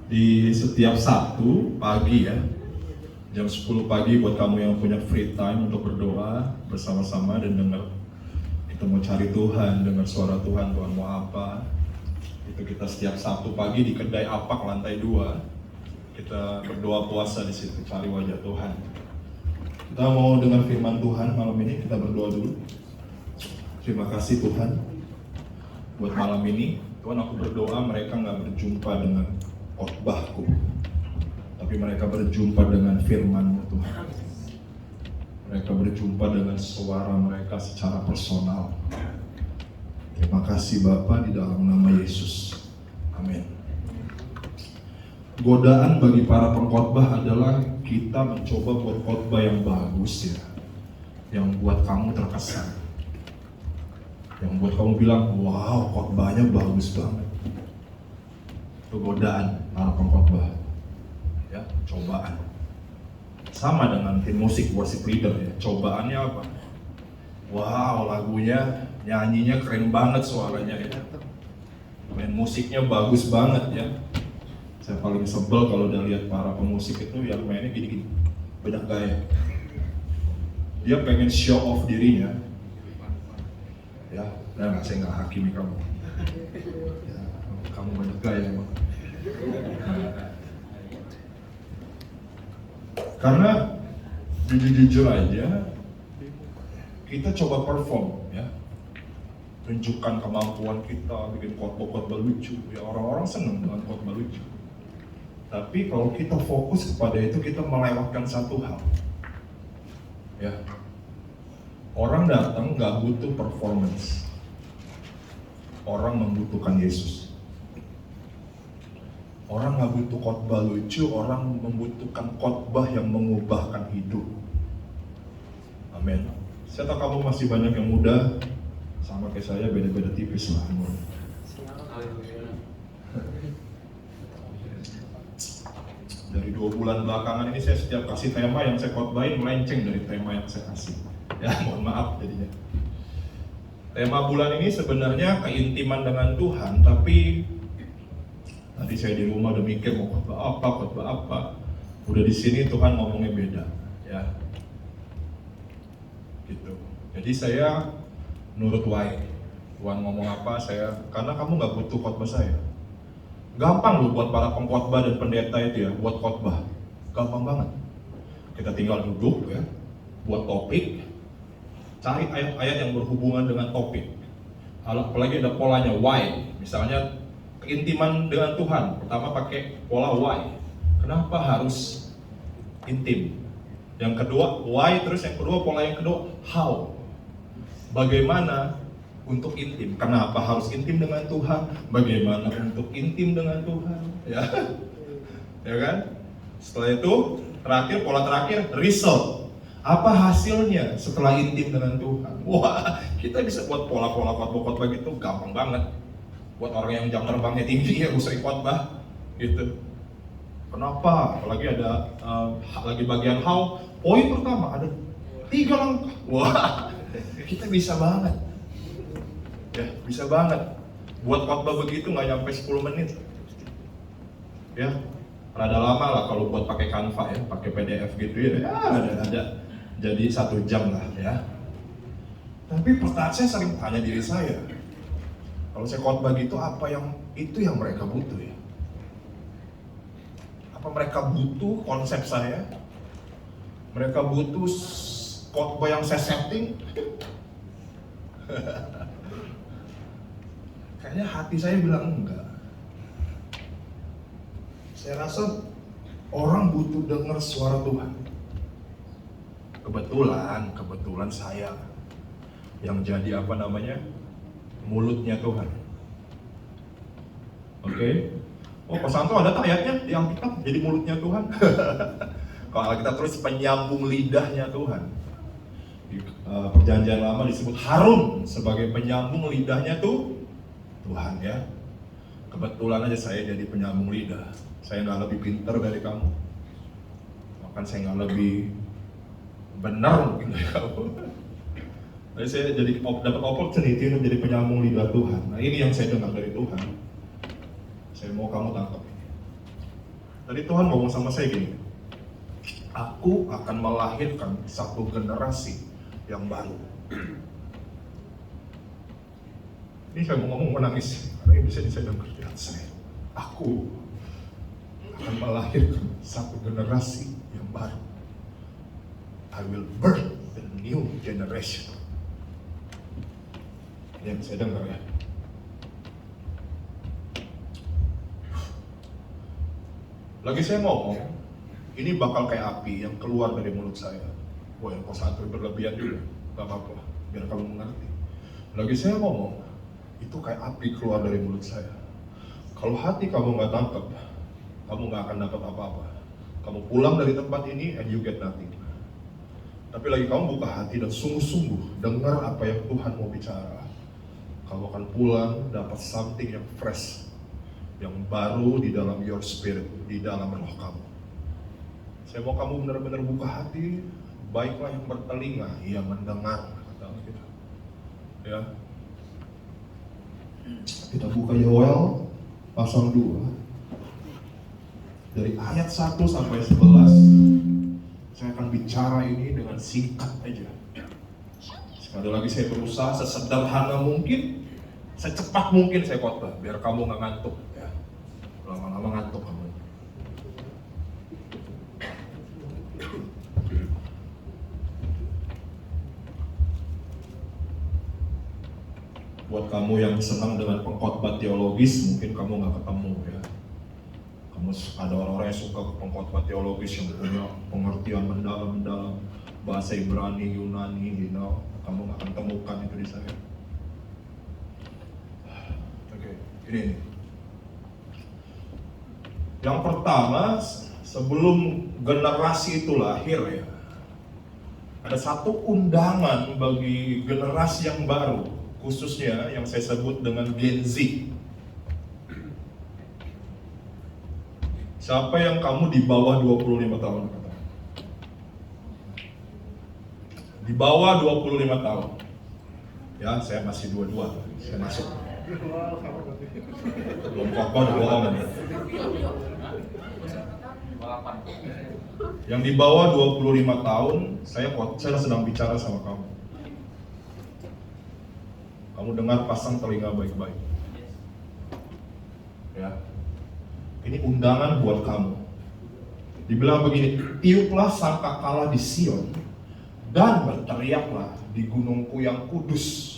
Di setiap Sabtu pagi ya, jam 10 pagi buat kamu yang punya free time untuk berdoa bersama-sama dan dengar kita mau cari Tuhan, dengar suara Tuhan, Tuhan mau apa. Itu kita setiap Sabtu pagi di kedai Apak lantai 2. Kita berdoa puasa di situ, cari wajah Tuhan. Kita mau dengar firman Tuhan malam ini, kita berdoa dulu. Terima kasih Tuhan buat malam ini. Tuhan, aku berdoa mereka nggak berjumpa dengan khotbahku, tapi mereka berjumpa dengan firman-Mu Tuhan. Mereka berjumpa dengan suara mereka secara personal. Terima kasih Bapa, di dalam nama Yesus. Amin. Godaan bagi para pengkhotbah adalah kita mencoba buat khotbah yang bagus ya, yang buat kamu terkesan, yang buat kamu bilang, wow khotbahnya bagus banget. Itu godaan para pengkhotbah ya, cobaan. Sama dengan tim musik worship leader ya, cobaannya apa? Wow, lagunya, nyanyinya keren banget suaranya ya, main musiknya bagus banget ya. Saya paling sebel kalau udah lihat para pemusik itu yang mainnya gini-gini, banyak gaya. Dia pengen show off dirinya ya, nah saya nggak hakimi kamu ya, kamu banyak gaya emang. Karena jujur-jujur aja kita coba perform ya, tunjukkan kemampuan kita, bikin khotbah-khotbah lucu ya, orang-orang seneng dengan khotbah lucu. Tapi kalau kita fokus kepada itu, kita melewatkan satu hal ya. Orang datang nggak butuh performance, orang membutuhkan Yesus. Orang nggak butuh khotbah lucu, orang membutuhkan khotbah yang mengubahkan hidup. Amin. Saya tahu kamu masih banyak yang muda, sama kayak saya, beda-beda tipis lah. Dari 2 bulan belakangan ini saya setiap kasih tema yang saya khotbahin melenceng dari tema yang saya kasih. Ya mohon maaf jadinya. Tema bulan ini sebenarnya keintiman dengan Tuhan, tapi tadi saya di rumah udah mikir mau khotbah apa. Udah di sini Tuhan ngomongnya beda, ya. Gitu. Jadi saya nurut wae. Tuhan ngomong apa karena kamu nggak butuh khotbah saya. Gampang loh buat para pengkhotbah dan pendeta itu ya, buat khotbah. Gampang banget. Kita tinggal duduk ya, buat topik, cari ayat-ayat yang berhubungan dengan topik. Apalagi ada polanya why. Misalnya keintiman dengan Tuhan, pertama pakai pola why. Kenapa harus intim? Yang kedua why, terus yang kedua pola yang kedua how. Bagaimana untuk intim? Kenapa harus intim dengan Tuhan? Bagaimana untuk intim dengan Tuhan? Ya, ya kan? Setelah itu pola terakhir result. Apa hasilnya setelah intim dengan Tuhan? Wah, kita bisa buat pola-pola khotbah gitu gampang banget. Buat orang yang jam terbangnya tinggi ya usah khotbah gitu. Kenapa? Apalagi ada lagi bagian how. Poin pertama ada 3 langkah. Wah, kita bisa banget. Ya, bisa banget. Buat khotbah begitu nggak nyampe 10 menit. Ya, rada lama lah kalau buat pakai Canva ya, pakai PDF gitu ya. Ada jadi 1 jam lah ya. Tapi pertanyaan saya sering tanya diri saya, kalau saya khotbah gitu apa yang mereka butuh ya? Apa mereka butuh konsep saya? Mereka butuh khotbah yang saya setting? Kayaknya hati saya bilang enggak. Saya rasa orang butuh dengar suara Tuhan. Kebetulan saya yang jadi mulutnya Tuhan. Oke? Oh, Pak Santo ada ayatnya di Alkitab jadi mulutnya Tuhan. Kalau Alkitab terus penyambung lidahnya Tuhan. Di Perjanjian Lama disebut Harun sebagai penyambung lidahnya Tuhan ya. Kebetulan aja saya jadi penyambung lidah. Saya nggak lebih pintar dari kamu, bahkan saya nggak lebih benar mungkin dari kamu. Jadi saya dapat opportunity untuk jadi penyambung lidah Tuhan. Nah ini yang saya dengar dari Tuhan. Saya mau kamu tangkap. Tadi Tuhan ngomong sama saya gini, aku akan melahirkan satu generasi yang baru. Ini saya mau ngomong menangis, karena ini bisa dengar di hati saya. Aku akan melahirkan satu generasi yang baru. I will birth the new generation. Ini yang saya dengar ya. Lagi saya ngomong, ini bakal kayak api yang keluar dari mulut saya. Wah, yang satu berlebihan juga, gak apa-apa, biar kamu mengerti. Lagi saya ngomong, itu kayak api keluar dari mulut saya. Kalau hati kamu gak tangkap, kamu gak akan dapat apa-apa. Kamu pulang dari tempat ini and you get nothing. Tapi lagi kamu buka hati dan sungguh-sungguh dengar apa yang Tuhan mau bicara, kamu akan pulang dapat something yang fresh, yang baru di dalam your spirit, di dalam roh kamu. Saya mau kamu benar-benar buka hati, baiklah yang bertelinga, ia mendengar, kata kita. Ya. Kita buka Yoel pasal 2. Dari ayat 1 sampai 11. Saya akan bicara ini dengan singkat aja. Sekali lagi saya berusaha sesederhana mungkin, secepat mungkin saya khotbah, biar kamu nggak ngantuk. Ya. Lama-lama ngantuk kamu. Buat kamu yang senang dengan pengkhotbah teologis, mungkin kamu nggak ketemu ya. Kamu ada orang-orang yang suka pengkhotbah teologis yang punya pengertian mendalam-mendalam bahasa Ibrani, Yunani, kamu nggak akan temukan itu di saya. Oke, ini. Yang pertama, sebelum generasi itu lahir ya, ada satu undangan bagi generasi yang baru, khususnya yang saya sebut dengan Gen Z. Siapa yang kamu di bawah 25 tahun? Di bawah 25 tahun. Ya, saya masih 22, saya masuk. Belum apa-apa, bohong. Yang di bawah 25 tahun, saya sedang bicara sama kamu. Kamu dengar, pasang telinga baik-baik. Ya. Ini undangan buat kamu. Dibilang begini, tiuplah sangkakala di Sion dan berteriaklah di gunungku yang kudus.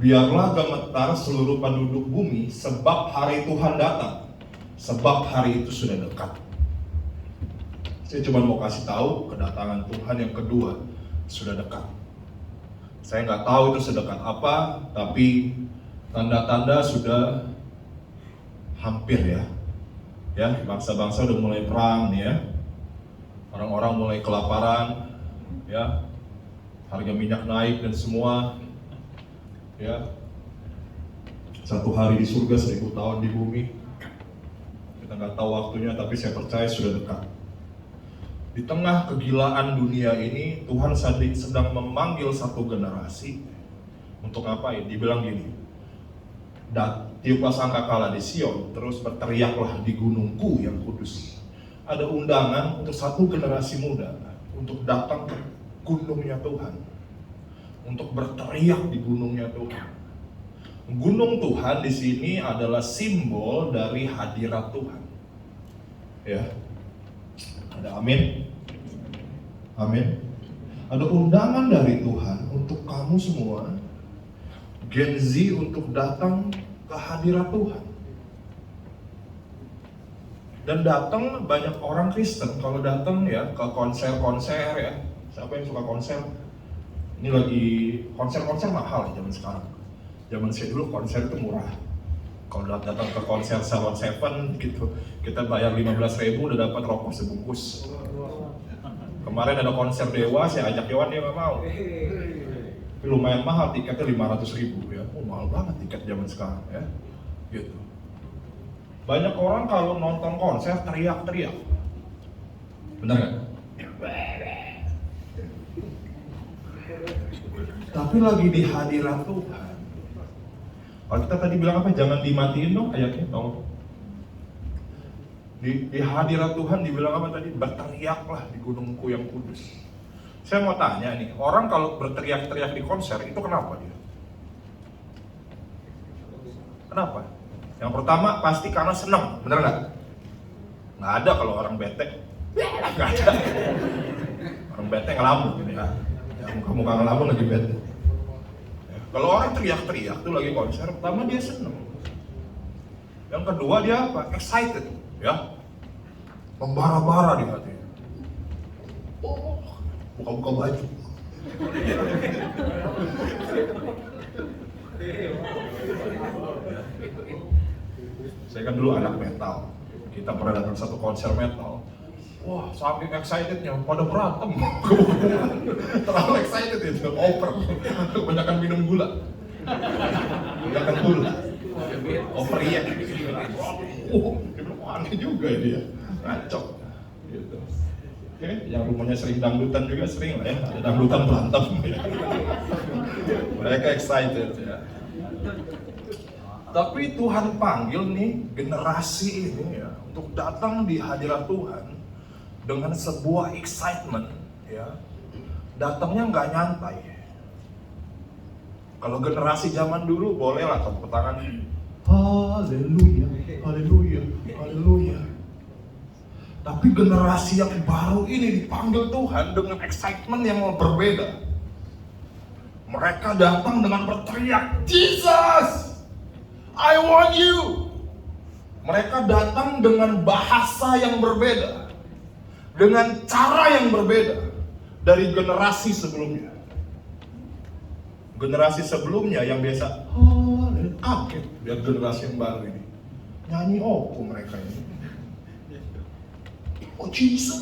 Biarlah gemetar seluruh penduduk bumi, sebab hari Tuhan datang. Sebab hari itu sudah dekat. Saya cuma mau kasih tahu, kedatangan Tuhan yang kedua sudah dekat. Saya nggak tahu itu sedekat apa, tapi tanda-tanda sudah hampir ya. Ya, bangsa-bangsa udah mulai perang nih ya. Orang-orang mulai kelaparan, ya. Harga minyak naik dan semua. Ya. Satu hari di surga, 1000 tahun di bumi. Kita nggak tahu waktunya, tapi saya percaya sudah dekat. Di tengah kegilaan dunia ini, Tuhan sedang memanggil satu generasi untuk apa ini? Dibilang gini, tiuplah sangkakala di Sion, terus berteriaklah di gunungku yang kudus. Ada undangan untuk satu generasi muda untuk datang ke gunungnya Tuhan, untuk berteriak di gunungnya Tuhan. Gunung Tuhan di sini adalah simbol dari hadirat Tuhan. Ya, ada amin, amin. Ada undangan dari Tuhan untuk kamu semua, Gen Z, untuk datang ke hadirat Tuhan. Dan datang banyak orang Kristen, kalau datang ya ke konser-konser ya. Siapa yang suka konser? Ini lagi konser-konser mahal ya zaman sekarang. Zaman saya dulu konser itu murah. Kalau datang ke konser Salon Seven gitu, kita bayar 15.000 udah dapat rokok sebungkus. Kemarin ada konser Dewa, saya ajak Dewan, dia nggak mau. Tapi lumayan mahal, tiketnya 500.000 ya. Oh, mahal banget tiket zaman sekarang ya. Gitu. Banyak orang kalau nonton konser teriak-teriak. Benar nggak? Tapi lagi di hadirat Tuhan. Kalau kita tadi bilang apa? Jangan dimatiin dong ayatnya, tolong. Di hadirat Tuhan dibilang apa tadi? Berteriaklah di gunungku yang kudus. Saya mau tanya nih, orang kalau berteriak-teriak di konser itu kenapa dia? Kenapa? Yang pertama pasti karena senang, bener nggak? Nggak ada kalau orang bete, nggak ada. Orang bete ngelamun gitu ya. Muka-muka ngelamun lagi bete. Ya, kalau orang teriak-teriak tuh lagi konser, pertama dia senang. Yang kedua dia apa? Excited, ya. Membara-bara di hati. Oh, buka-buka baju. Saya kan dulu anak metal. Kita pernah datang satu konser metal. Wah, saking excitednya, pada berantem. Terlalu excited itu, over. Kebanyakan minum gula. Kebanyakan gula. Overreact. Aneh juga dia. Ngacok. Gitu. Oke, yang rumahnya sering dangdutan juga sering lah ya. Ada dangdutan berantem. Mereka excited ya. Tapi Tuhan panggil nih generasi ini ya untuk datang di hadirat Tuhan dengan sebuah excitement ya. Datangnya nggak nyantai. Kalau generasi zaman dulu bolehlah tepuk tangan. Haleluya, haleluya, haleluya. Tapi generasi yang baru ini dipanggil Tuhan dengan excitement yang berbeda. Mereka datang dengan berteriak, Jesus! I want you. Mereka datang dengan bahasa yang berbeda, dengan cara yang berbeda dari generasi sebelumnya. Generasi sebelumnya yang biasa, kaget lihat generasi yang baru ini. Nyanyi mereka ini. Oh Jesus.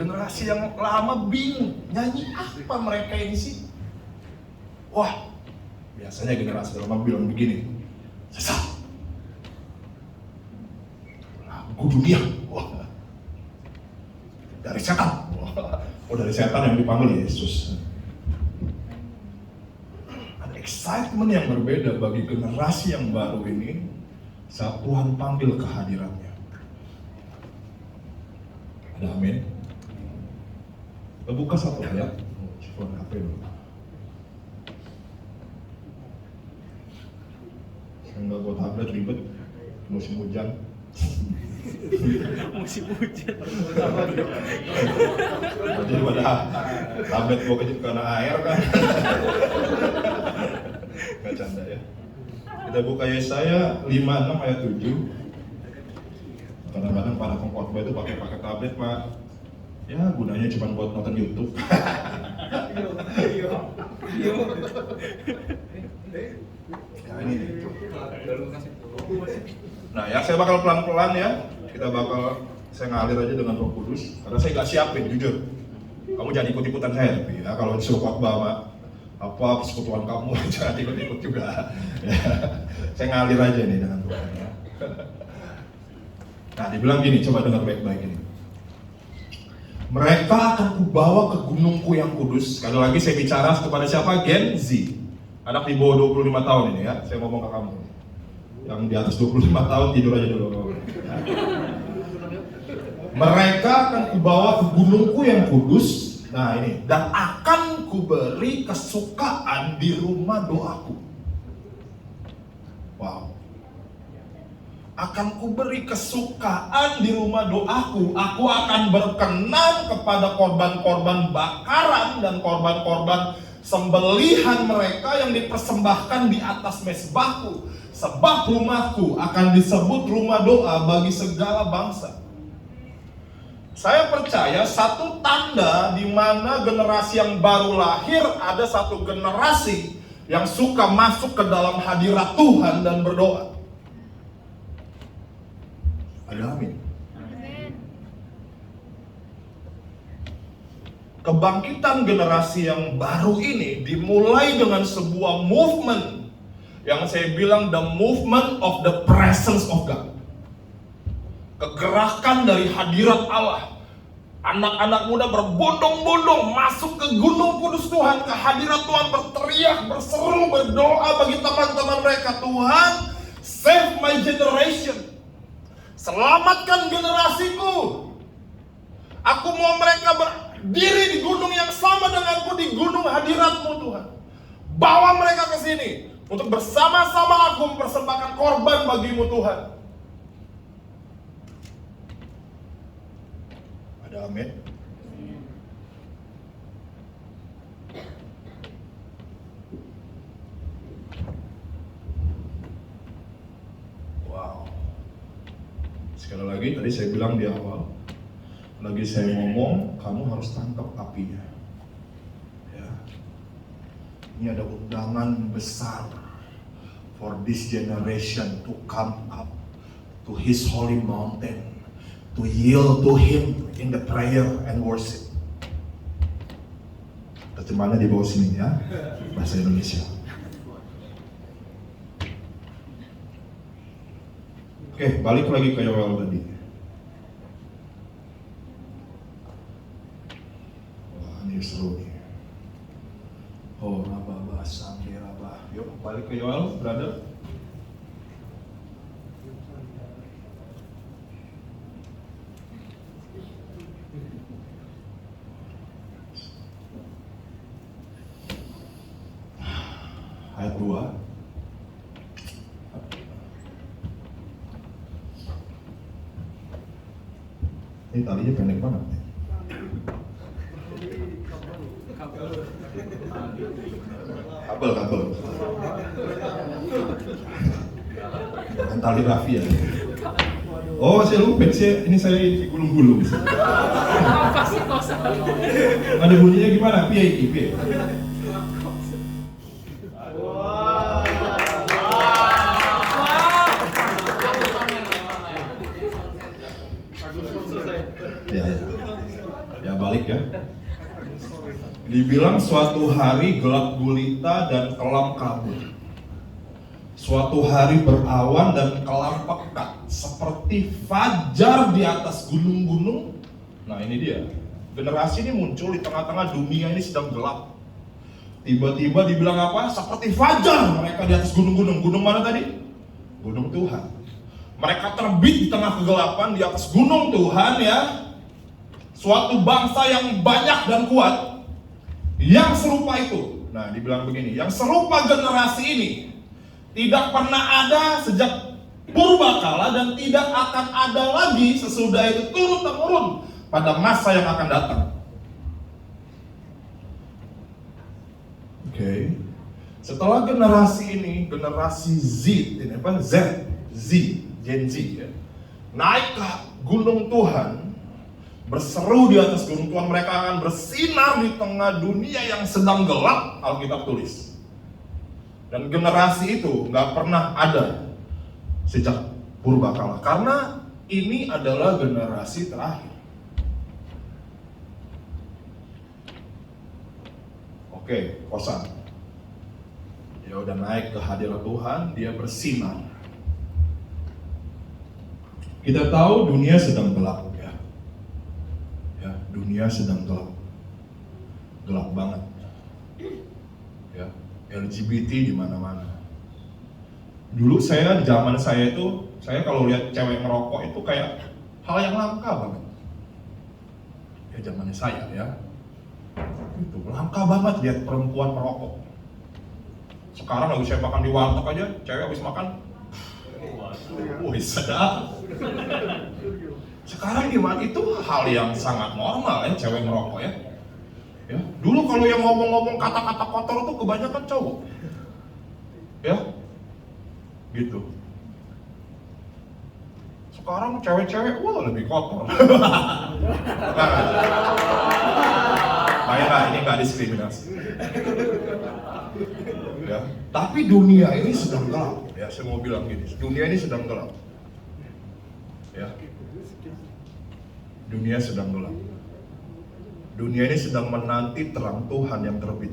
Generasi yang lama bingung, nyanyi apa mereka ini sih? Wah, biasanya generasi lama bilang begini, sesat, lagu dunia, wah, dari setan, oh dari setan yang dipanggil Yesus. Ada excitement yang berbeda bagi generasi yang baru ini saat Tuhan panggil kehadirannya. Ada amin. Kita buka satu ayat, cipon HP dulu. Saya nggak buat tablet ribet, musim hujan. Musim hujan. Jadi pada tablet gua kena air kan. Nggak canda ya. Kita buka Yesaya 56 ayat 7. Kadang-kadang para pengkhotbah itu pakai tablet, Pak. Ya gunanya cuma buat nonton YouTube. Ya ini. Nah ya saya bakal pelan-pelan ya. Saya ngalir aja dengan Roh Kudus. Karena saya nggak siapin jujur. Kamu jangan ikut-ikutan saya tapi ya kalau disuruh khotbah sama apa persekutuan kamu jangan ikut-ikut juga. Ya, saya ngalir aja nih dengan Tuhan ya. Nah dibilang gini, coba dengar baik-baik ini. Mereka akan kubawa ke gunungku yang kudus. Sekali lagi saya bicara kepada siapa? Gen Z. Anak di bawah 25 tahun ini ya. Saya ngomong ke kamu. Yang di atas 25 tahun tidur aja dulu. Ya. Mereka akan kubawa ke gunungku yang kudus. Nah ini. Dan akan kuberi kesukaan di rumah doaku. Wow. Akan kuberi kesukaan di rumah doaku. Aku akan berkenan kepada korban-korban bakaran dan korban-korban sembelihan mereka yang dipersembahkan di atas mezbahku. Sebab rumahku akan disebut rumah doa bagi segala bangsa. Saya percaya satu tanda di mana generasi yang baru lahir, ada satu generasi yang suka masuk ke dalam hadirat Tuhan dan berdoa. Ada amin. Kebangkitan generasi yang baru ini dimulai dengan sebuah movement yang saya bilang the movement of the presence of God. Kegerakan dari hadirat Allah. Anak-anak muda berbondong-bondong masuk ke gunung kudus Tuhan, ke hadirat Tuhan, berteriak, berseru, berdoa bagi teman-teman mereka. Tuhan, save my generation. Selamatkan generasiku. Aku mau mereka berdiri di gunung yang sama denganku, di gunung hadirat-Mu Tuhan. Bawa mereka ke sini untuk bersama-sama aku mempersembahkan korban bagi-Mu Tuhan. Ada amin? Wow. Sekali lagi, tadi saya bilang di awal, lagi saya ngomong, kamu harus tangkap apinya. Ya. Ini ada undangan besar for this generation to come up to His holy mountain, to yield to Him in the prayer and worship. Terjemahannya di bawah sini ya, bahasa Indonesia. Oke, balik lagi ke Yoel tadi. Wah, ini seru nih. Oh, Rabah, Basam, Rabah. Yuk, balik ke Yoel, brother. Ayat 2. Ini talinya pendek banget. Kabel. Bukan tali rafia ya. Oh, saya lupa. Ini saya gulung-gulung. Ada bunyinya gimana? Piye. Ya balik ya. Dibilang suatu hari gelap gulita dan kelam kabut. Suatu hari berawan dan kelam pekat, seperti fajar di atas gunung-gunung. Nah ini dia, generasi ini muncul di tengah-tengah dunia ini sedang gelap. Tiba-tiba dibilang apa? Seperti fajar mereka di atas gunung-gunung. Gunung mana tadi? Gunung Tuhan. Mereka terbit di tengah kegelapan di atas gunung Tuhan ya. Suatu bangsa yang banyak dan kuat, yang serupa itu. Nah, dibilang begini, yang serupa generasi ini tidak pernah ada sejak purbakala dan tidak akan ada lagi sesudah itu turun-temurun pada masa yang akan datang. Oke. Setelah generasi ini, generasi Z, ini apa? Gen Z ya. Naik ke gunung Tuhan, berseru di atas gunung Tuhan, mereka akan bersinar di tengah dunia yang sedang gelap, Alkitab tulis. Dan generasi itu nggak pernah ada sejak purbakala, karena ini adalah generasi terakhir. Oke, kosan. Dia udah naik ke hadirat Tuhan, dia bersinar. Kita tahu dunia sedang gelap. Ya, dunia sedang gelap banget. Ya, LGBT di mana-mana. Dulu di zaman saya itu, saya kalau lihat cewek ngerokok itu kayak hal yang langka banget. Ya zamannya saya ya, itu langka banget lihat perempuan merokok. Sekarang lagi saya makan di warteg aja, cewek habis makan, wih sedap. Sekarang gimana? Itu hal yang sangat normal ya, cewek ngerokok ya. Ya, dulu kalau yang ngomong-ngomong kata-kata kotor itu kebanyakan cowok. Ya. Gitu. Sekarang cewek-cewek wah lebih kotor. Nah, ini nggak diskriminasi. Ya. Tapi dunia ini sedang gelap. Ya, saya mau bilang gini, dunia ini sedang gelap. Ya. Dunia sedang gelap. Dunia ini sedang menanti terang Tuhan yang terbit.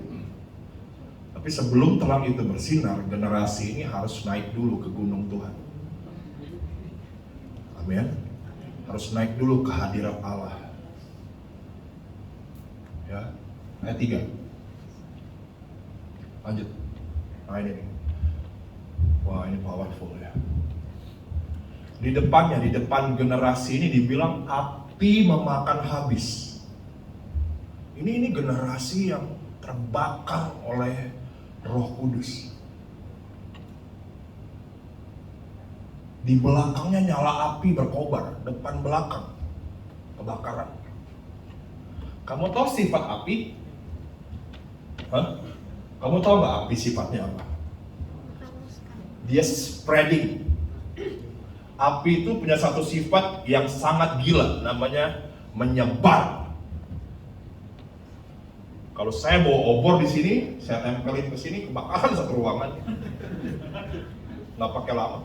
Tapi sebelum terang itu bersinar, generasi ini harus naik dulu ke gunung Tuhan. Amin. Harus naik dulu ke hadirat Allah. Ya, ayat 3. Lanjut. Nah ini nih. Wah, ini powerful ya. Di depannya, di depan generasi ini dibilang api memakan habis. Ini generasi yang terbakar oleh Roh Kudus. Di belakangnya nyala api berkobar, depan belakang kebakaran. Kamu tahu sifat api? Hah? Kamu tahu nggak api sifatnya apa? Dia spreading. Api itu punya satu sifat yang sangat gila, namanya menyebar. Kalau saya bawa obor di sini, saya tempelin ke sini, kebakaran satu ruangan. Nggak pakai lama.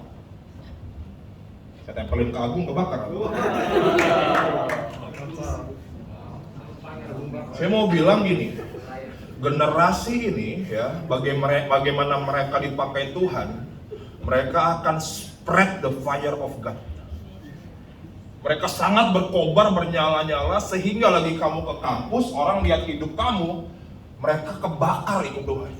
Saya tempelin ke Agung, kebakaran. Saya mau bilang gini, generasi ini ya, bagaimana mereka dipakai Tuhan, mereka akan spread the fire of God. Mereka sangat berkobar, bernyala-nyala, sehingga lagi kamu ke kampus, orang lihat hidup kamu, mereka kebakar ikut Tuhan.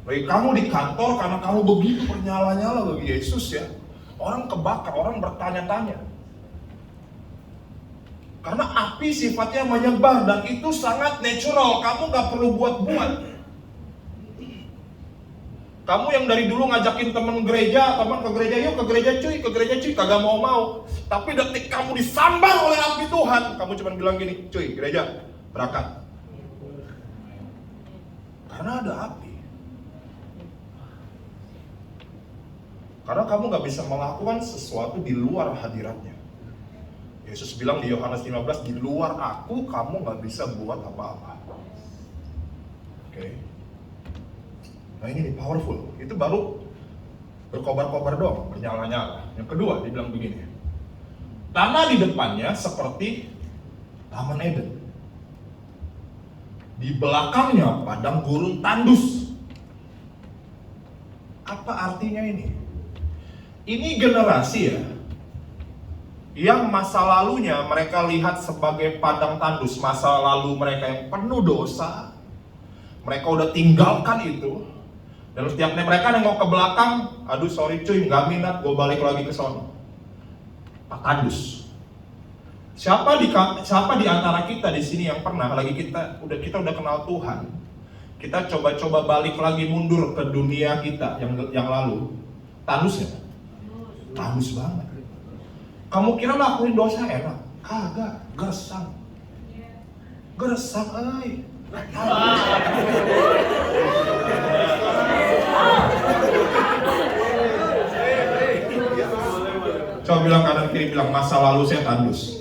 Lagi kamu di kantor, karena kamu begitu bernyala-nyala bagi Yesus ya, orang kebakar, orang bertanya-tanya. Karena api sifatnya menyebar, dan itu sangat natural, kamu gak perlu buat-buat. Kamu yang dari dulu ngajakin teman ke gereja, yuk ke gereja cuy, kagak mau. Tapi detik kamu disambar oleh api Tuhan, kamu cuma bilang gini, cuy, gereja, berangkat. Karena ada api. Karena kamu gak bisa melakukan sesuatu di luar hadiratnya. Yesus bilang di Yohanes 15, di luar aku, kamu gak bisa buat apa-apa. Oke. Nah ini nih, powerful. Itu baru berkobar-kobar doang, bernyala-nyala. Yang kedua, dibilang begini. Tanah di depannya seperti Taman Eden. Di belakangnya padang gurun tandus. Apa artinya ini? Ini generasi ya, yang masa lalunya mereka lihat sebagai padang tandus. Masa lalu mereka yang penuh dosa. Mereka udah tinggalkan itu. Dan setiap mereka nengok ke belakang, aduh sorry cuy, nggak minat, gue balik lagi ke sono. Tandus. Siapa di antara kita di sini yang pernah lagi kita udah kenal Tuhan, kita coba-coba balik lagi mundur ke dunia kita yang lalu, tandus ya? Tandus banget. Kamu kira lakuin dosa enak? Kagak, gersang. Gersang, ay. Coba bilang kanan kiri, bilang masa lalu saya tandus.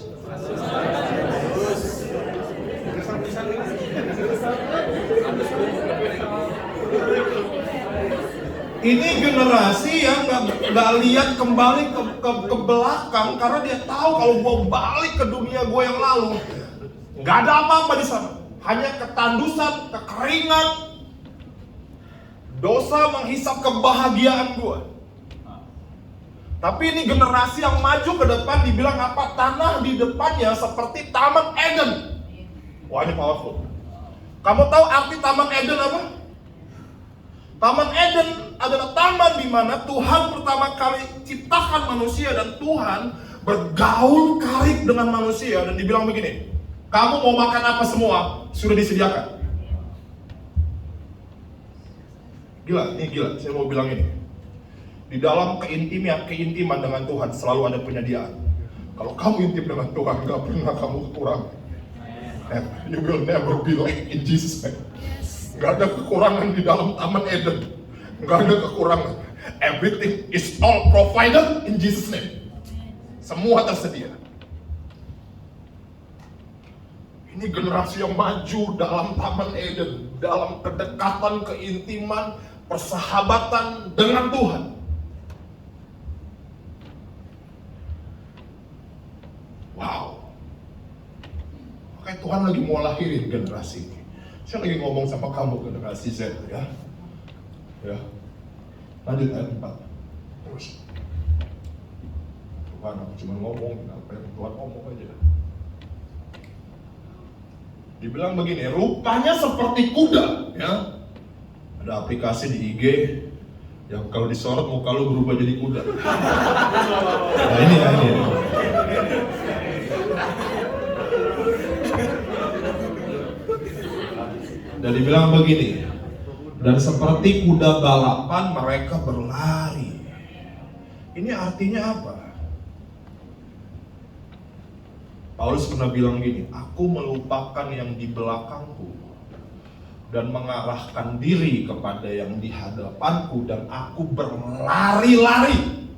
Ini generasi yang gak lihat kembali ke belakang, karena dia tahu kalau gue balik ke dunia gue yang lalu, gak ada apa-apa di sana. Hanya ketandusan, kekeringan, dosa menghisap kebahagiaan gue. Tapi ini generasi yang maju ke depan, dibilang apa? Tanah di depannya seperti Taman Eden. Wah ini powerful. Kamu tahu arti Taman Eden apa? Taman Eden adalah taman di mana Tuhan pertama kali ciptakan manusia, dan Tuhan bergaul karib dengan manusia, dan dibilang begini, kamu mau makan apa semua? Sudah disediakan. Gila, ini gila, saya mau bilang ini. Di dalam keintiman dengan Tuhan selalu ada penyediaan. Kalau kamu intim dengan Tuhan, gak pernah kamu kekurangan. You will never be lack in Jesus' name. Gak ada kekurangan di dalam Taman Eden. Gak ada kekurangan. Everything is all provided in Jesus' name. Semua tersedia. Ini generasi yang maju dalam Taman Eden, dalam kedekatan, keintiman, persahabatan dengan Tuhan. Wow. Makanya Tuhan lagi mau lahirin generasi ini. Saya lagi ngomong sama kamu generasi Z ya. Ya. Lanjut ayat 4. Terus. Tuhan aku cuma ngomong, apa yang Tuhan ngomong aja. Dibilang begini, rupanya seperti kuda, ya. Ada aplikasi di IG yang kalau disorot muka lu berubah jadi kuda. Nah ini. Dan dibilang begini, dan seperti kuda balapan mereka berlari. Ini artinya apa? Paulus pernah bilang gini, aku melupakan yang di belakangku dan mengarahkan diri kepada yang di hadapanku, dan aku berlari-lari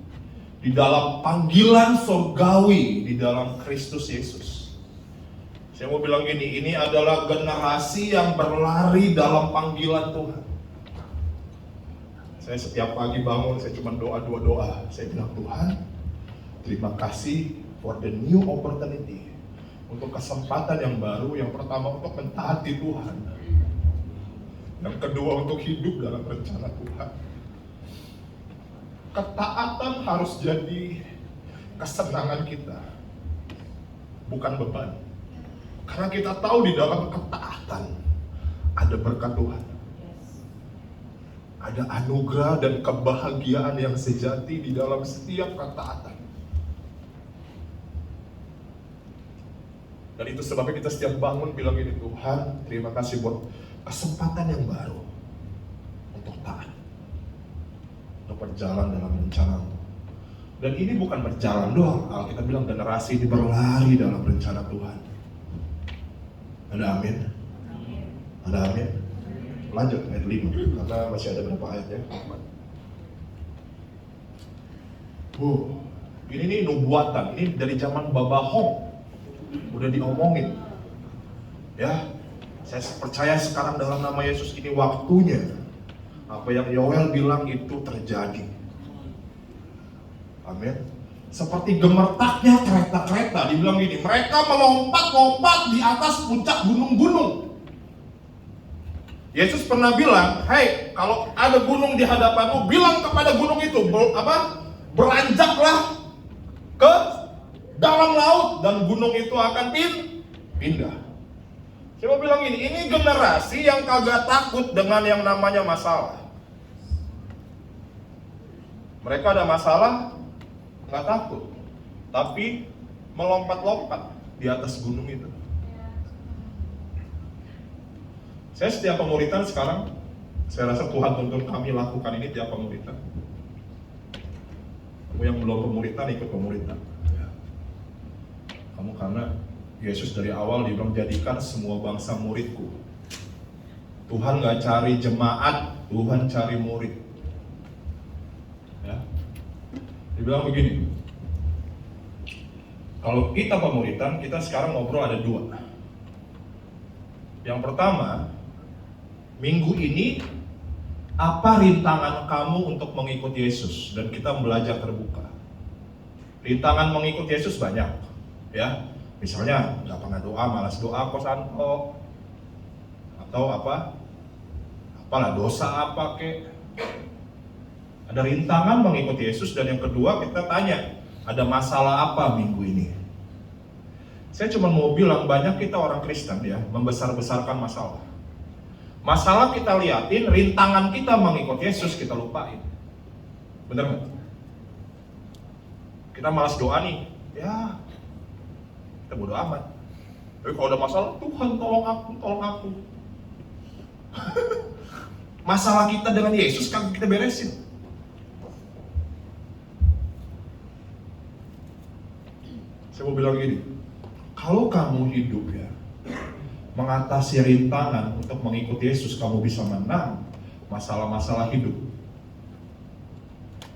di dalam panggilan surgawi di dalam Kristus Yesus. Saya mau bilang gini, ini adalah generasi yang berlari dalam panggilan Tuhan. Saya setiap pagi bangun, saya cuma doa. Saya bilang, Tuhan, terima kasih for the new opportunity, untuk kesempatan yang baru. Yang pertama untuk mentaati Tuhan, yang kedua untuk hidup dalam rencana Tuhan. Ketaatan harus jadi kesenangan kita, bukan beban. Karena kita tahu di dalam ketaatan ada berkat Tuhan, ada anugerah dan kebahagiaan yang sejati di dalam setiap ketaatan. Dan itu sebabnya kita setiap bangun bilang ini, Tuhan, terima kasih buat kesempatan yang baru untuk taat, untuk berjalan dalam rencana-Mu. Dan ini bukan berjalan doang, kita bilang generasi ini berlari dalam rencana Tuhan. Ada amin? Ada amin? Lanjut ayat 5, karena masih ada beberapa ayat ya. Ini nih nubuatan, ini dari zaman Babahong udah diomongin. Ya, saya percaya sekarang dalam nama Yesus ini waktunya apa yang Yoel bilang itu terjadi. Amin. Seperti gemertaknya kereta-kereta, dibilang gini, mereka melompat-lompat di atas puncak gunung-gunung. Yesus pernah bilang, hei, kalau ada gunung di hadapanmu, bilang kepada gunung itu, beranjaklah ke dalam laut, dan gunung itu akan pindah. Saya mau bilang ini generasi yang kagak takut dengan yang namanya masalah. Mereka ada masalah, nggak takut, tapi melompat-lompat di atas gunung itu. Saya setiap pemuritan sekarang, saya rasa Tuhan tuntun kami lakukan ini tiap pemuritan. Kamu yang belum pemuritan, ikut pemuritan. Kamu karena Yesus dari awal dibilang jadikan semua bangsa muridku. Tuhan nggak cari jemaat, Tuhan cari murid. Ya. Dibilang begini, kalau kita pemuritan, kita sekarang ngobrol ada dua. Yang pertama, minggu ini apa rintangan kamu untuk mengikut Yesus, dan kita belajar terbuka. Rintangan mengikut Yesus banyak, ya. Misalnya nggak pernah doa, malas doa, kosanto, atau apalah dosa apa kek. Ada rintangan mengikuti Yesus. Dan yang kedua, kita tanya, ada masalah apa minggu ini? Saya cuma mau bilang, banyak kita orang Kristen ya, membesar-besarkan masalah. Masalah kita liatin, rintangan kita mengikuti Yesus kita lupain. Bener nggak? Kita malas doa nih, ya kita bodo amat. Tapi kalau ada masalah, Tuhan tolong aku. Masalah kita dengan Yesus kan kita beresin. Saya mau bilang gini, kalau kamu hidup ya mengatasi rintangan untuk mengikuti Yesus, kamu bisa menang masalah-masalah hidup.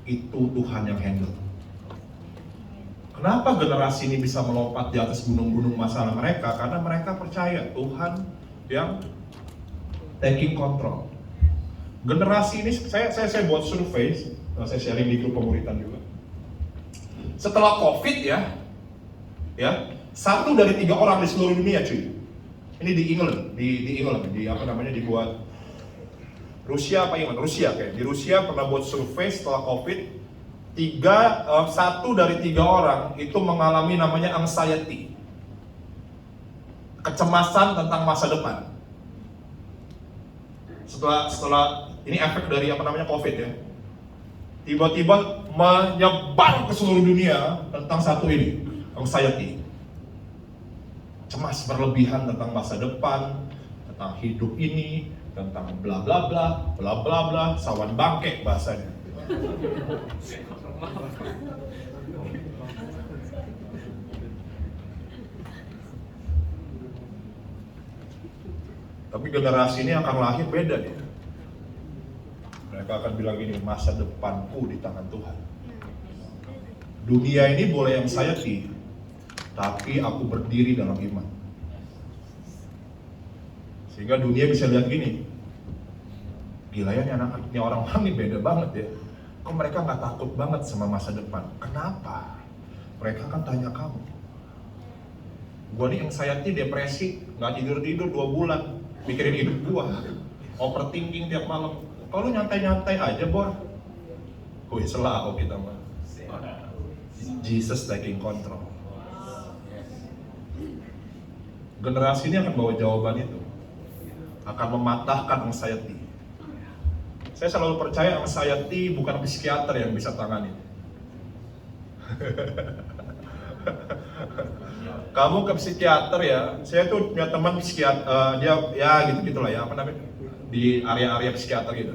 Itu Tuhan yang handle. Kenapa generasi ini bisa melompat di atas gunung-gunung masalah mereka? Karena mereka percaya Tuhan yang taking control. Generasi ini, saya buat survei, saya sharing di grup pemuritan juga. Setelah COVID ya, 1 dari 3 orang di seluruh dunia cuy. Ini di England, dibuat Rusia apa England? Rusia kayak. Di Rusia pernah buat survei setelah COVID, 1 dari 3 orang itu mengalami namanya anxiety. kecemasan tentang masa depan. Setelah ini efek dari COVID ya, tiba-tiba menyebar ke seluruh dunia tentang satu ini, anxiety. Cemas berlebihan tentang masa depan, tentang hidup ini, tentang bla bla bla, bla bla bla, sawan bangke bahasanya. Tapi generasi ini akan lahir beda ya. Mereka akan bilang gini, masa depanku di tangan Tuhan. Dunia ini boleh anxiety, tapi aku berdiri dalam iman. Sehingga dunia bisa lihat gini, gila ya ini orang-orang ini beda banget ya. Kok mereka nggak takut banget sama masa depan? Kenapa? Mereka akan tanya kamu. Gua nih anxiety, depresi, nggak tidur 2 bulan, mikirin hidup gua, overthinking tiap malam. Kalau nyantai-nyantai aja, Bor. Wih, selalu kita mah. Jesus taking control. Generasi ini akan bawa jawaban itu, akan mematahkan anxiety. Saya selalu percaya anxiety bukan psikiater yang bisa tangani. Kamu ke psikiater ya, saya tuh punya teman psikiater, dia ya gitu-gitulah ya, apa namanya, di area-area psikiater gitu.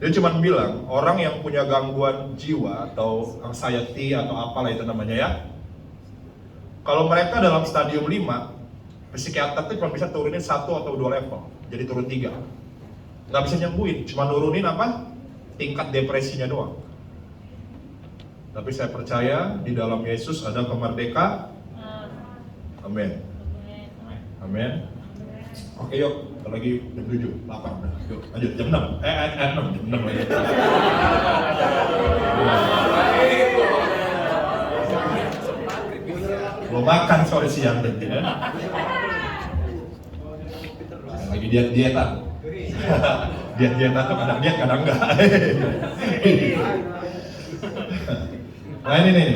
Dia cuma bilang, orang yang punya gangguan jiwa atau anxiety atau apalah itu namanya ya, kalau mereka dalam stadium 5, psikiater itu cuma bisa turunin 1 atau 2 level, jadi turun 3. Nggak bisa nyembuhin, cuma nurunin apa? Tingkat depresinya doang. Tapi saya percaya di dalam Yesus ada kemerdekaan. Amin. Amin. Oke yuk, kita lagi jam 7, 8, yuk lanjut jam 6. Jam 6 lagi. Belum makan sore siang tadi ya. Lagi dietan. Dietan tuh kadang diet kadang enggak. Nah ini nih,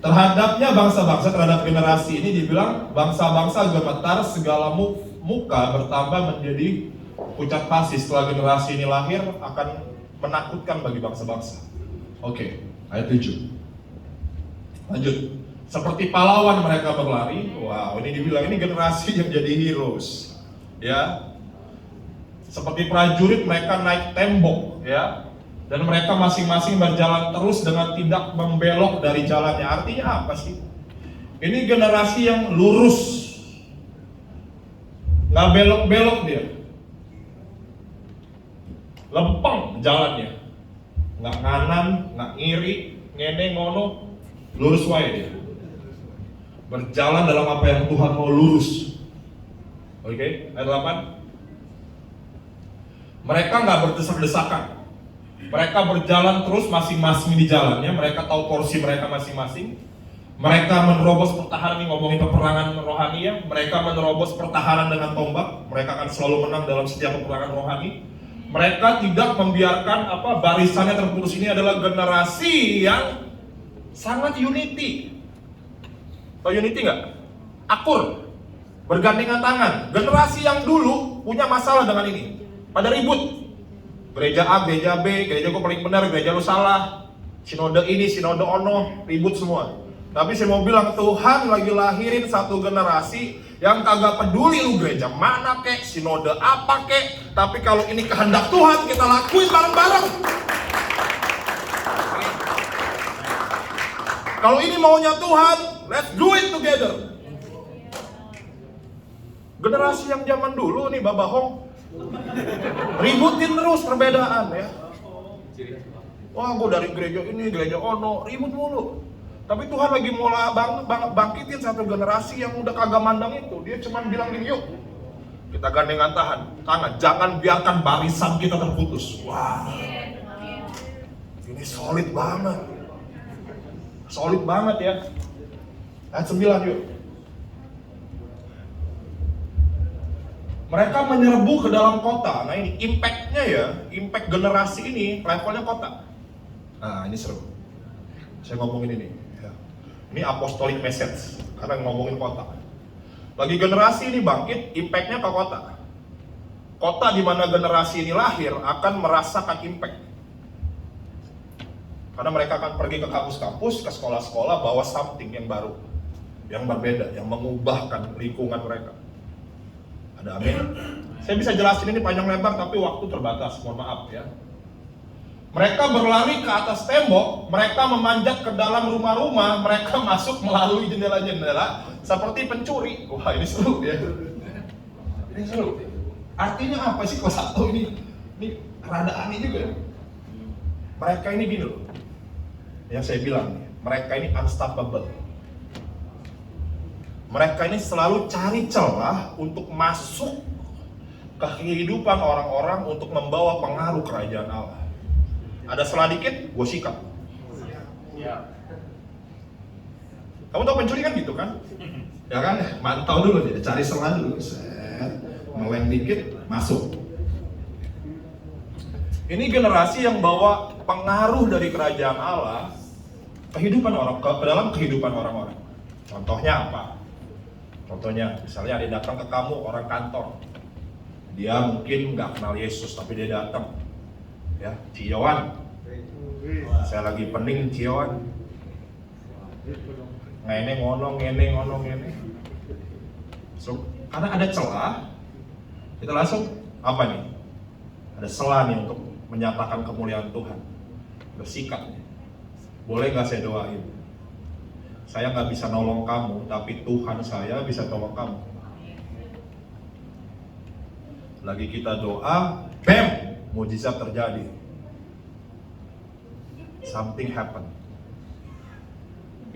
terhadapnya bangsa-bangsa, terhadap generasi ini dibilang bangsa-bangsa gemetar, segala muka bertambah menjadi pucat pasi. Setelah generasi ini lahir akan menakutkan bagi bangsa-bangsa. Oke, ayat 7. Lanjut. Seperti pahlawan mereka berlari. Wow, ini dibilang ini generasi yang jadi heroes. Ya. Seperti prajurit mereka naik tembok, ya. Dan mereka masing-masing berjalan terus dengan tidak membelok dari jalannya. Artinya apa sih? Ini generasi yang lurus, nggak belok-belok dia, lempeng jalannya, nggak kanan, nggak ngiri, ngene ngono, lurus wae dia. Berjalan dalam apa yang Tuhan mau, lurus. Oke, ayat 8. Mereka nggak berdesak-desakan. Mereka berjalan terus masing-masing di jalannya. Mereka tahu porsi mereka masing-masing. Mereka menerobos pertahanan, ini ngomongin peperangan rohani ya. Mereka menerobos pertahanan dengan tombak. Mereka akan selalu menang dalam setiap peperangan rohani. Mereka tidak membiarkan barisannya terputus. Ini adalah generasi yang sangat unity. Tahu unity nggak? Akur, bergandengan tangan. Generasi yang dulu punya masalah dengan ini, pada ribut. Gereja A, gereja B, gereja gue paling benar, gereja lu salah. Sinode ini, sinode ono, ribut semua. Tapi saya mau bilang, Tuhan lagi lahirin satu generasi yang kagak peduli lu gereja mana kek, sinode apa kek. Tapi kalau ini kehendak Tuhan, kita lakuin bareng-bareng. Kalau ini maunya Tuhan, let's do it together. Generasi yang zaman dulu nih, babahong, ributin terus perbedaan ya. Wah, gue dari gereja ini, gereja ono, ribut mulu. Tapi Tuhan lagi mulai bangkitin satu generasi yang udah kagak mandang itu. Dia cuma bilang gini, yuk kita gandengan tangan, jangan biarkan barisan kita terputus. Wah, ini solid banget. Solid banget ya. Ayat 9 yuk. Mereka menyerbu ke dalam kota. Nah ini impact-nya ya, impact generasi ini levelnya kota. Nah ini seru. Saya ngomongin ini. Ya. Ini apostolic message, karena ngomongin kota. Lagi generasi ini bangkit, impact-nya ke kota. Kota di mana generasi ini lahir akan merasakan impact. Karena mereka akan pergi ke kampus-kampus, ke sekolah-sekolah, bawa something yang baru, yang berbeda, yang mengubahkan lingkungan mereka. Ada amin? Saya bisa jelasin ini panjang lebar, tapi waktu terbatas, mohon maaf ya. Mereka berlari ke atas tembok, mereka memanjat ke dalam rumah-rumah, mereka masuk melalui jendela-jendela seperti pencuri. Wah, ini seru ya. Ini seru. Artinya apa sih kok satu ini rada aneh juga. Mereka ini gini loh. Yang saya bilang nih, mereka ini unstoppable. Mereka ini selalu cari celah untuk masuk ke kehidupan orang-orang untuk membawa pengaruh kerajaan Allah. Ada celah dikit, gue sikat. Kamu tahu pencuri kan gitu kan? Ya kan? Mantau dulu dia, cari celah dulu. Meleng dikit, masuk. Ini generasi yang bawa pengaruh dari kerajaan Allah kehidupan orang, ke dalam kehidupan orang-orang. Contohnya apa? Contohnya, misalnya ada datang ke kamu orang kantor, dia mungkin nggak kenal Yesus, tapi dia datang, ya, Ciawan, saya lagi pening Ciawan, ngene ngonong, ngene. So, karena ada celah, kita langsung apa nih? Ada celah nih untuk menyatakan kemuliaan Tuhan, bersikat. Boleh nggak saya doain? Saya nggak bisa nolong kamu, tapi Tuhan saya bisa tolong kamu. Lagi kita doa, bam, mujizat terjadi. Something happen.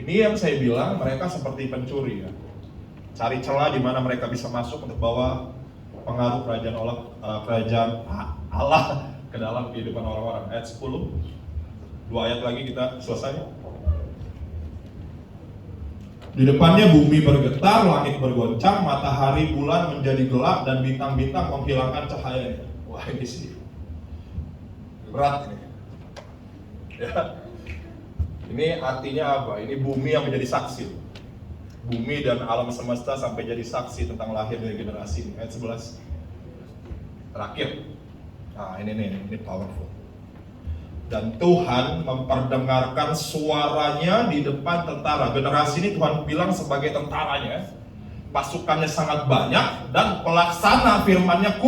Ini yang saya bilang, mereka seperti pencuri ya. Cari celah di mana mereka bisa masuk untuk bawa pengaruh kerajaan Allah ke dalam kehidupan orang-orang. Ayat 10. 2 ayat lagi kita selesai. Di depannya bumi bergetar, langit bergoncang, matahari bulan menjadi gelap, dan bintang-bintang menghilangkan cahayanya. Wah, ini sih berat ini. Ya. Ini artinya apa? Ini bumi yang menjadi saksi. Bumi dan alam semesta sampai jadi saksi tentang lahir dari generasi ini. Ayat 11. Terakhir. Nah, ini powerful. Dan Tuhan memperdengarkan suaranya di depan tentara. Generasi ini Tuhan bilang sebagai tentaranya. Pasukannya sangat banyak dan pelaksana firman-Nya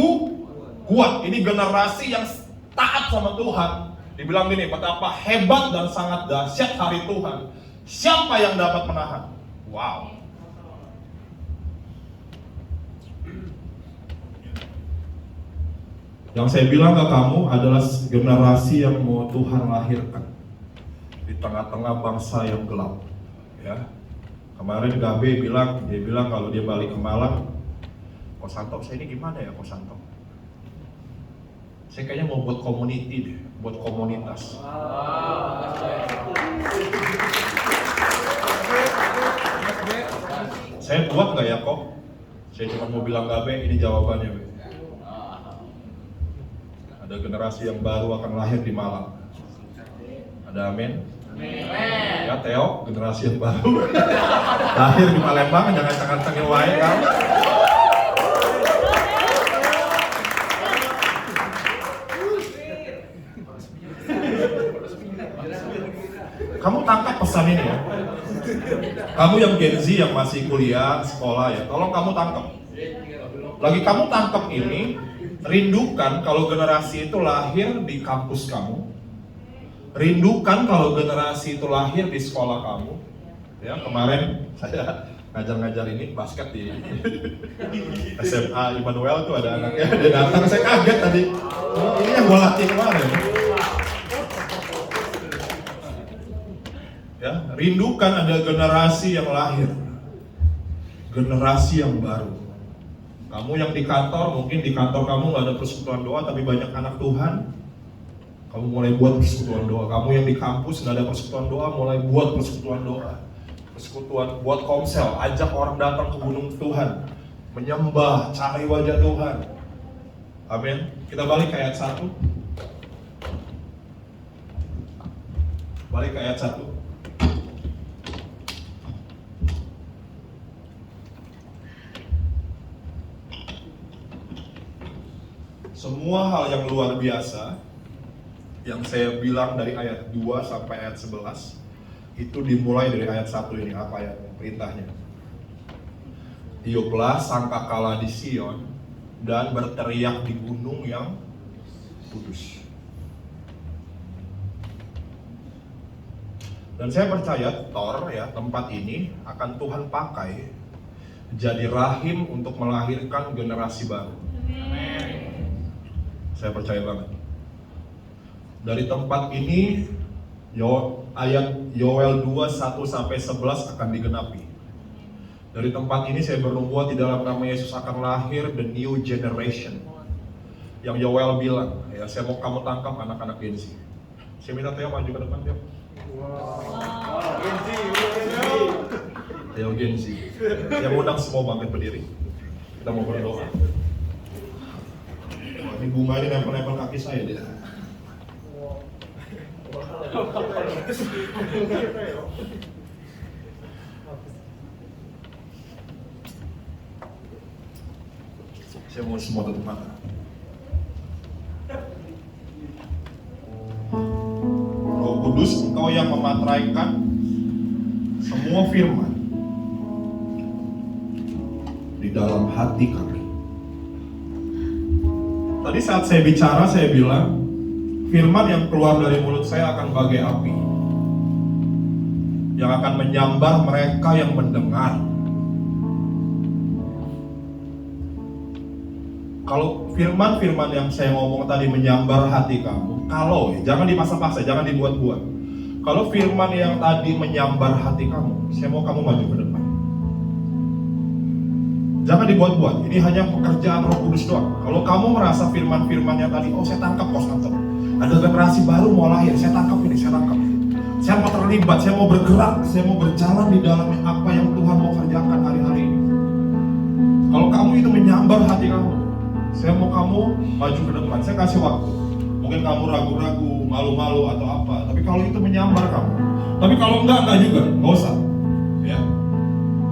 kuat. Ini generasi yang taat sama Tuhan. Dibilang gini, betapa hebat dan sangat dahsyat hari Tuhan. Siapa yang dapat menahan? Wow. Yang saya bilang ke kamu adalah generasi yang mau Tuhan lahirkan di tengah-tengah bangsa yang gelap. Ya, kemarin Gabe dia bilang kalau dia balik ke Malang, Kosanto, saya ini gimana ya Kosanto? Saya kayaknya mau buat community deh, buat komunitas. Saya buat nggak ya kok? Saya cuma mau bilang Gabe, ini jawabannya. Ada generasi yang baru akan lahir di Malang. Ada amin? Amin. Ya Theo, generasi yang baru lahir di Palembang, jangan cangkan-cangin wae kan. Kamu tangkap pesan ini ya. Kamu yang Gen Z yang masih kuliah, sekolah ya, tolong kamu tangkap. Lagi kamu tangkap ini, rindukan kalau generasi itu lahir di kampus kamu. Rindukan kalau generasi itu lahir di sekolah kamu. Ya, kemarin saya ngajar-ngajar ini basket di SMA Immanuel tuh ada anaknya, dia datang, saya kaget tadi. Ini yang gue latih kemarin. Ya, rindukan ada generasi yang lahir. Generasi yang baru. Kamu yang di kantor, mungkin di kantor kamu nggak ada persekutuan doa, tapi banyak anak Tuhan. Kamu mulai buat persekutuan doa. Kamu yang di kampus nggak ada persekutuan doa, mulai buat persekutuan doa. Persekutuan, buat komsel, ajak orang datang ke gunung Tuhan, menyembah, cari wajah Tuhan. Amin. Kita balik ke ayat 1. Balik ke ayat 1. Semua hal yang luar biasa yang saya bilang dari ayat 2 sampai ayat 11 itu dimulai dari ayat 1 ini. Apa ya perintahnya? Tiuplah sangkakala di Sion dan berteriak di gunung yang kudus. Dan saya percaya tempat ini akan Tuhan pakai jadi rahim untuk melahirkan generasi baru. Saya percaya banget. Dari tempat ini ayat Yoel 2:1-11 akan digenapi. Dari tempat ini saya bernubuat di dalam nama Yesus akan lahir the new generation. Yang Yoel bilang, ya saya mau kamu tangkap anak-anak Gen Z. Saya minta Theo maju ke depan, Theo. Theo Gen Z. Saya mau undang semua bangkit berdiri. Kita mau berdoa. Ini bunga ini nempel-nempel kaki saya dia. Saya mau semua tutup mata. Roh Kudus, Engkau yang memateraikan semua firman di dalam hati kami. Tadi saat saya bicara, saya bilang firman yang keluar dari mulut saya akan bagai api yang akan menyambar mereka yang mendengar. Kalau firman-firman yang saya ngomong tadi menyambar hati kamu, jangan dipaksa-paksa, jangan dibuat-buat. Kalau firman yang tadi menyambar hati kamu, saya mau kamu maju ke depan. Jangan dibuat-buat, ini hanya pekerjaan Roh Kudus doang. Kalau kamu merasa firman-firmannya tadi, saya tangkap Pastor. Ada generasi baru mau lahir, saya tangkap ini, saya tangkap. Saya mau terlibat, saya mau bergerak, saya mau berjalan di dalam apa yang Tuhan mau kerjakan hari-hari ini. Kalau kamu itu menyambar hati kamu, saya mau kamu maju ke depan, saya kasih waktu. Mungkin kamu ragu-ragu, malu-malu atau apa, tapi kalau itu menyambar kamu. Tapi kalau enggak juga, enggak usah. Ya.